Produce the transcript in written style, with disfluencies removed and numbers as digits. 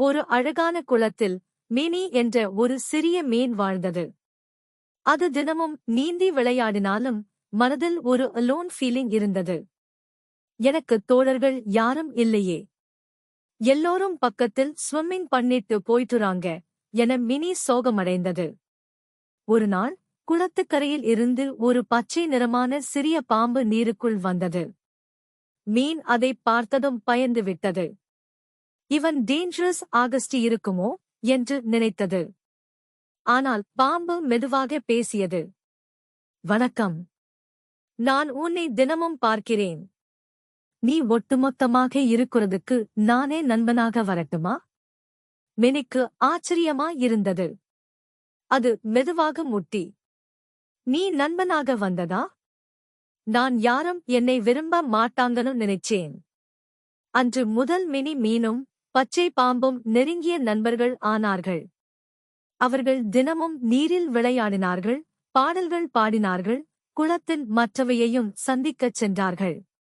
ஒரு அழகான குளத்தில் மினி என்ற ஒரு சிறிய மீன் வாழ்ந்தது. அது தினமும் நீந்தி விளையாடினாலும் மனதில் ஒரு அலோன் ஃபீலிங் இருந்தது. எனக்கு தோழர்கள் யாரும் இல்லையே, எல்லோரும் பக்கத்தில் ஸ்விம்மிங் பண்ணிட்டு போயிட்டுறாங்க என மினி சோகமடைந்தது. ஒரு நாள் குளத்துக்கரையில் இருந்து ஒரு பச்சை நிறமான சிறிய பாம்பு நீருக்குள் வந்தது. மீன் அதைப் பார்த்ததும் பயந்து விட்டது. இவன் டேஞ்சரஸ் ஆகஸ்டி இருக்குமோ என்று நினைத்தது. ஆனால் பாம்பு மெதுவாக பேசியது. வணக்கம், நான் உன்னை தினமும் பார்க்கிறேன். நீ ஒட்டுமொத்தமாக இருக்கிறதுக்கு நானே நண்பனாக வரட்டுமா? மினிக்கு ஆச்சரியமா இருந்தது. அது மெதுவாக முட்டி, நீ நண்பனாக வந்ததா? நான் யாரும் என்னை விரும்ப மாட்டாங்கன்னு நினைச்சேன். அன்று முதல் மினி மீனும் பச்சை பாம்பும் நெருங்கிய நண்பர்கள் ஆனார்கள். அவர்கள் தினமும் நீரில் விளையாடினார்கள், பாடல்கள் பாடினார்கள், குளத்தின் மற்றவையையும் சந்திக்கச் சென்றார்கள்.